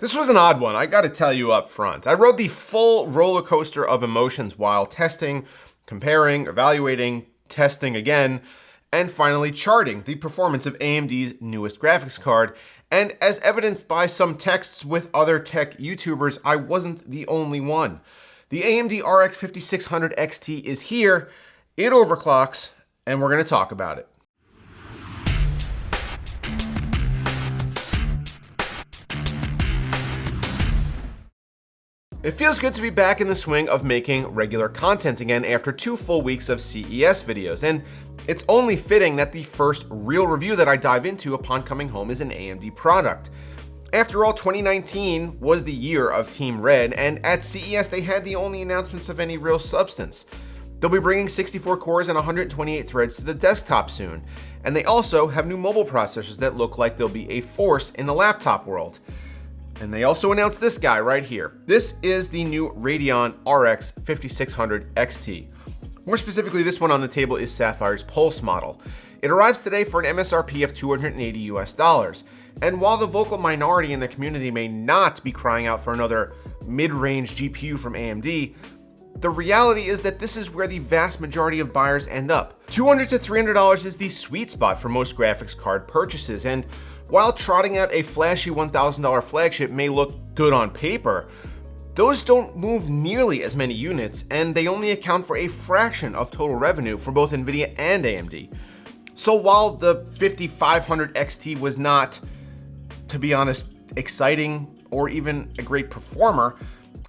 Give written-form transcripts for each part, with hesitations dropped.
This was an odd one, I gotta tell you up front. I rode the full roller coaster of emotions while testing, comparing, evaluating, testing again, and finally charting the performance of AMD's newest graphics card. And as evidenced by some texts with other tech YouTubers, I wasn't the only one. The AMD RX 5600 XT is here, it overclocks, and we're gonna talk about it. It feels good to be back in the swing of making regular content again after 2 full weeks of CES videos, and it's only fitting that the first real review that I dive into upon coming home is an AMD product. After all, 2019 was the year of Team Red, and at CES they had the only announcements of any real substance. They'll be bringing 64 cores and 128 threads to the desktop soon, and they also have new mobile processors that look like they'll be a force in the laptop world. And they also announced this guy right here. This is the new Radeon RX 5600 XT. More specifically, this one on the table is Sapphire's Pulse model. It arrives today for an MSRP of $280 US. And while the vocal minority in the community may not be crying out for another mid-range GPU from AMD, the reality is that this is where the vast majority of buyers end up. $200 to $300 is the sweet spot for most graphics card purchases, and while trotting out a flashy $1,000 flagship may look good on paper, those don't move nearly as many units, and they only account for a fraction of total revenue for both Nvidia and AMD. So while the 5500 XT was not, to be honest, exciting or even a great performer,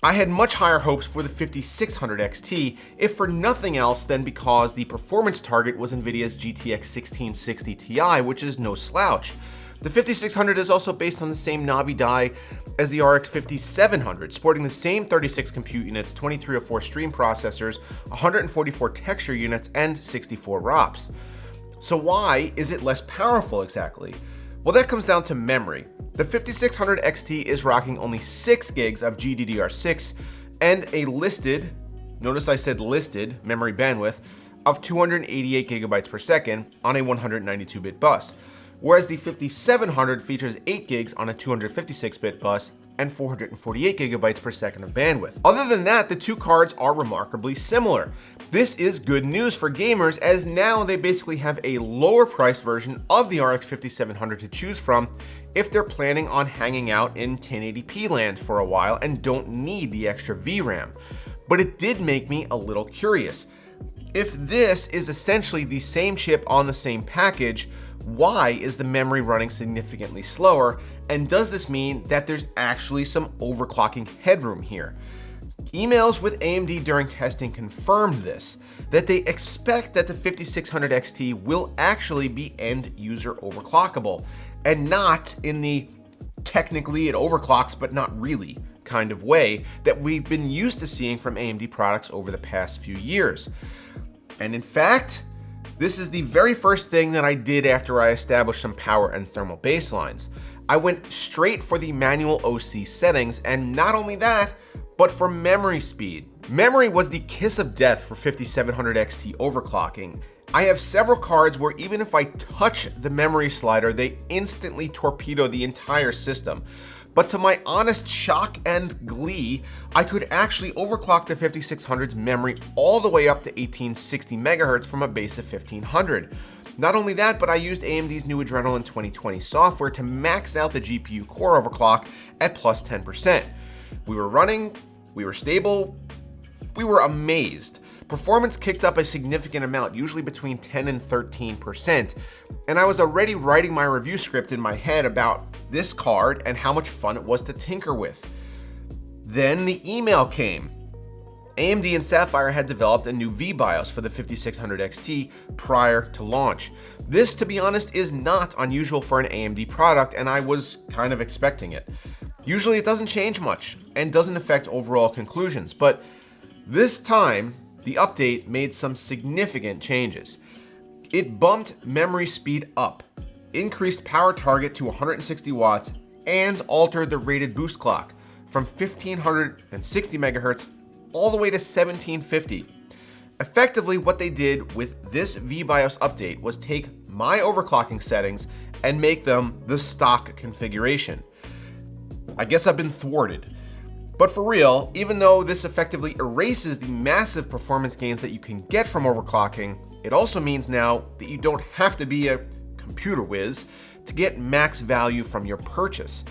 I had much higher hopes for the 5600 XT, if for nothing else than because the performance target was Nvidia's GTX 1660 Ti, which is no slouch. The 5600 is also based on the same Navi die as the RX 5700, sporting the same 36 compute units, 2304 stream processors, 144 texture units, and 64 ROPs. So why is it less powerful exactly? Well, that comes down to memory. The 5600 XT is rocking only 6 gigs of GDDR6 and a listed, notice I said listed, memory bandwidth of 288 gigabytes per second on a 192-bit bus. Whereas the 5700 features 8 gigs on a 256-bit bus and 448 gigabytes per second of bandwidth. Other than that, the two cards are remarkably similar. This is good news for gamers, as now they basically have a lower priced version of the RX 5700 to choose from if they're planning on hanging out in 1080p land for a while and don't need the extra VRAM. But it did make me a little curious. If this is essentially the same chip on the same package, why is the memory running significantly slower, and does this mean that there's actually some overclocking headroom here? Emails with AMD during testing confirmed this, that they expect that the 5600 XT will actually be end user overclockable, and not in the technically it overclocks but not really kind of way that we've been used to seeing from AMD products over the past few years. And in fact, this is the very first thing that I did after I established some power and thermal baselines. I went straight for the manual OC settings, and not only that, but for memory speed. Memory was the kiss of death for 5700 XT overclocking. I have several cards where even if I touch the memory slider, they instantly torpedo the entire system. But to my honest shock and glee, I could actually overclock the 5600's memory all the way up to 1860 MHz from a base of 1500. Not only that, but I used AMD's new Adrenalin 2020 software to max out the GPU core overclock at plus 10%. We were running, we were stable, we were amazed. Performance kicked up a significant amount, usually between 10 and 13%, and I was already writing my review script in my head about this card and how much fun it was to tinker with. Then the email came. AMD and Sapphire had developed a new VBIOS for the 5600 XT prior to launch. This, to be honest, is not unusual for an AMD product, and I was kind of expecting it. Usually it doesn't change much and doesn't affect overall conclusions, but this time, the update made some significant changes. It bumped memory speed up, increased power target to 160 watts, and altered the rated boost clock from 1560 MHz all the way to 1750. Effectively, what they did with this VBIOS update was take my overclocking settings and make them the stock configuration. I guess I've been thwarted. But for real, even though this effectively erases the massive performance gains that you can get from overclocking, it also means now that you don't have to be a computer whiz to get max value from your purchase.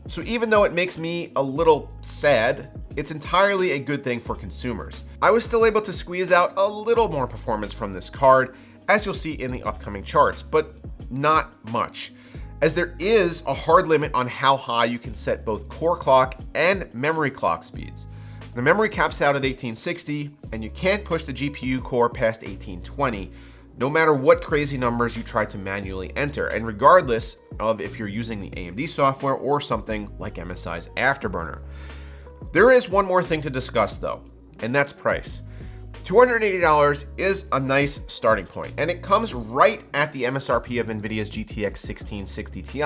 So even though it makes me a little sad, it's entirely a good thing for consumers. I was still able to squeeze out a little more performance from this card, as you'll see in the upcoming charts, but not much, as there is a hard limit on how high you can set both core clock and memory clock speeds. The memory caps out at 1860, and you can't push the GPU core past 1820, no matter what crazy numbers you try to manually enter, and regardless of if you're using the AMD software or something like MSI's Afterburner. There is one more thing to discuss though, and that's price. $280 is a nice starting point, and it comes right at the MSRP of NVIDIA's GTX 1660 Ti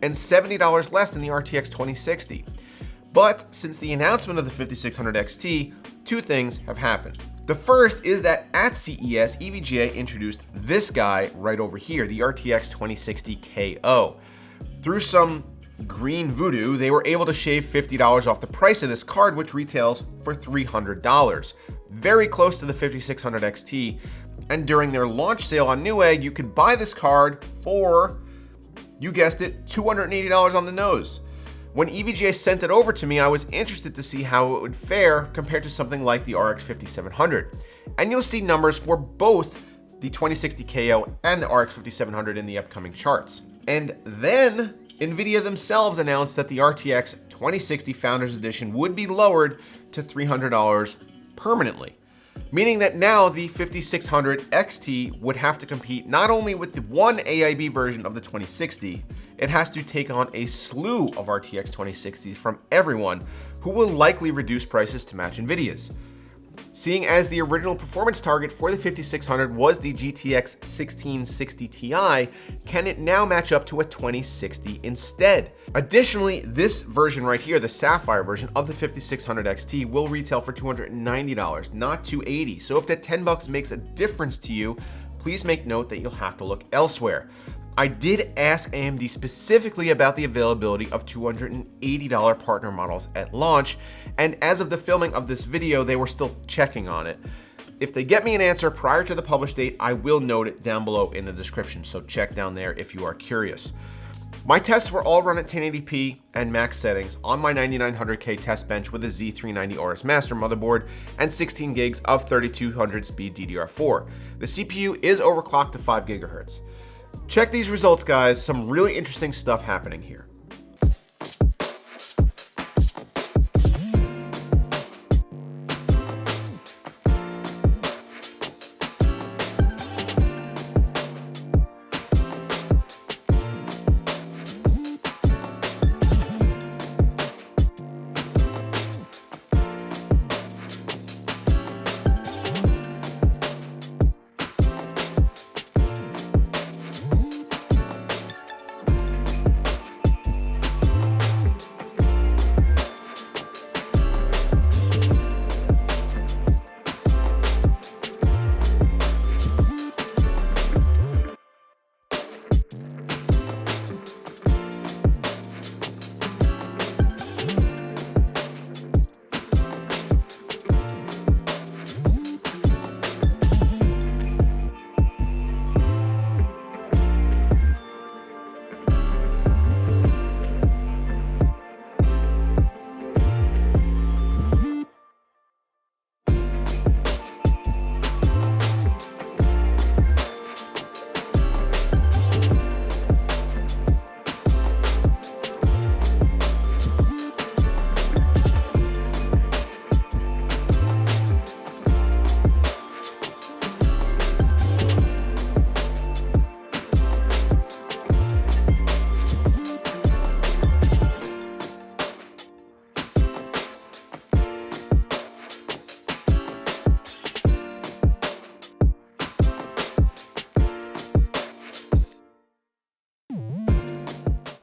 and $70 less than the RTX 2060. But since the announcement of the 5600 XT, two things have happened. The first is that at CES, EVGA introduced this guy right over here, the RTX 2060 KO. Through some green voodoo, they were able to shave $50 off the price of this card, which retails for $300, very close to the 5600 XT. And during their launch sale on Newegg, you could buy this card for, you guessed it, $280 on the nose. When EVGA sent it over to me, I was interested to see how it would fare compared to something like the RX 5700. And you'll see numbers for both the 2060 KO and the RX 5700 in the upcoming charts. And then NVIDIA themselves announced that the RTX 2060 Founders Edition would be lowered to $300 permanently, meaning that now the 5600 XT would have to compete not only with the one AIB version of the 2060, it has to take on a slew of RTX 2060s from everyone who will likely reduce prices to match NVIDIA's. Seeing as the original performance target for the 5600 was the GTX 1660 Ti, can it now match up to a 2060 instead? Additionally, this version right here, the Sapphire version of the 5600 XT, will retail for $290, not $280. So if that $10 makes a difference to you, please make note that you'll have to look elsewhere. I did ask AMD specifically about the availability of $280 partner models at launch, and as of the filming of this video, they were still checking on it. If they get me an answer prior to the publish date, I will note it down below in the description, so check down there if you are curious. My tests were all run at 1080p and max settings on my 9900K test bench with a Z390 RS Master motherboard and 16 gigs of 3200 speed DDR4. The CPU is overclocked to 5 GHz. Check these results, guys. Some really interesting stuff happening here.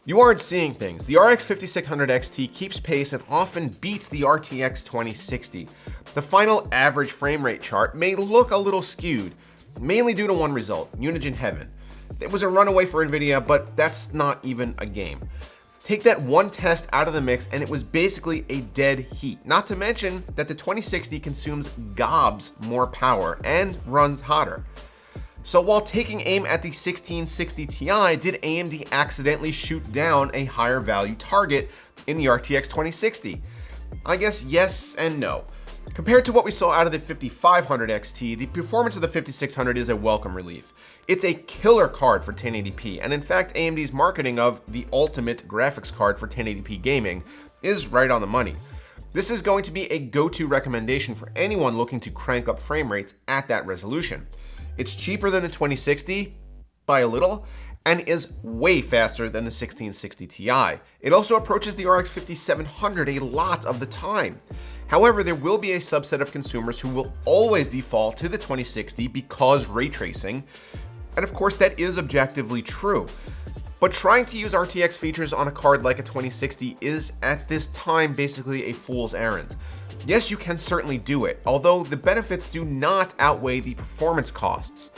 You aren't seeing things. The RX 5600 XT keeps pace and often beats the RTX 2060. The final average frame rate chart may look a little skewed, mainly due to one result, UNIGINE Heaven. It was a runaway for NVIDIA, but that's not even a game. Take that one test out of the mix and it was basically a dead heat. Not to mention that the 2060 consumes gobs more power and runs hotter. So while taking aim at the 1660 Ti, did AMD accidentally shoot down a higher value target in the RTX 2060? I guess yes and no. Compared to what we saw out of the 5500 XT, the performance of the 5600 is a welcome relief. It's a killer card for 1080p, and in fact AMD's marketing of the ultimate graphics card for 1080p gaming is right on the money. This is going to be a go-to recommendation for anyone looking to crank up frame rates at that resolution. It's cheaper than the 2060 by a little, and is way faster than the 1660 Ti. It also approaches the RX 5700 a lot of the time. However, there will be a subset of consumers who will always default to the 2060 because ray tracing, and of course that is objectively true. But trying to use RTX features on a card like a 2060 is at this time basically a fool's errand. Yes, you can certainly do it, although the benefits do not outweigh the performance costs.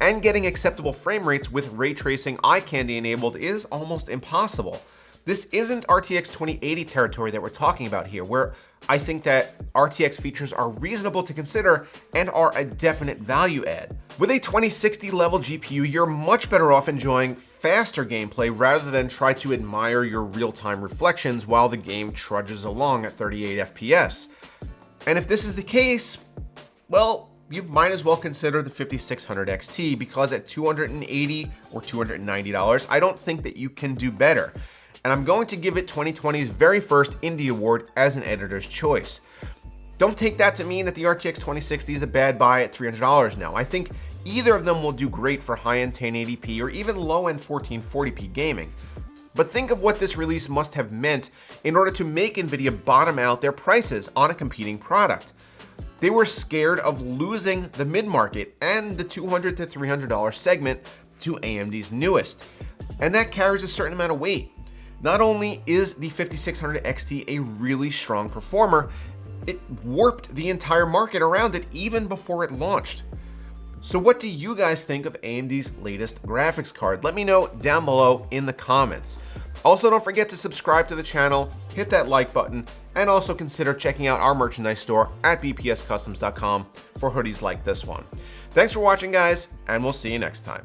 And getting acceptable frame rates with ray tracing eye candy enabled is almost impossible. This isn't RTX 2080 territory that we're talking about here, where I think that RTX features are reasonable to consider and are a definite value add. With a 2060 level GPU, you're much better off enjoying faster gameplay rather than try to admire your real-time reflections while the game trudges along at 38 FPS. And if this is the case, well, you might as well consider the 5600 XT, because at $280 or $290, I don't think that you can do better. And I'm going to give it 2020's very first Indie Award as an editor's choice. Don't take that to mean that the RTX 2060 is a bad buy at $300 now. I think either of them will do great for high-end 1080p or even low-end 1440p gaming. But think of what this release must have meant in order to make Nvidia bottom out their prices on a competing product. They were scared of losing the mid-market and the $200 to $300 segment to AMD's newest. And that carries a certain amount of weight. Not only is the 5600 XT a really strong performer, it warped the entire market around it even before it launched. So what do you guys think of AMD's latest graphics card? Let me know down below in the comments. Also, don't forget to subscribe to the channel, hit that like button, and also consider checking out our merchandise store at bpscustoms.com for hoodies like this one. Thanks for watching, guys, and we'll see you next time.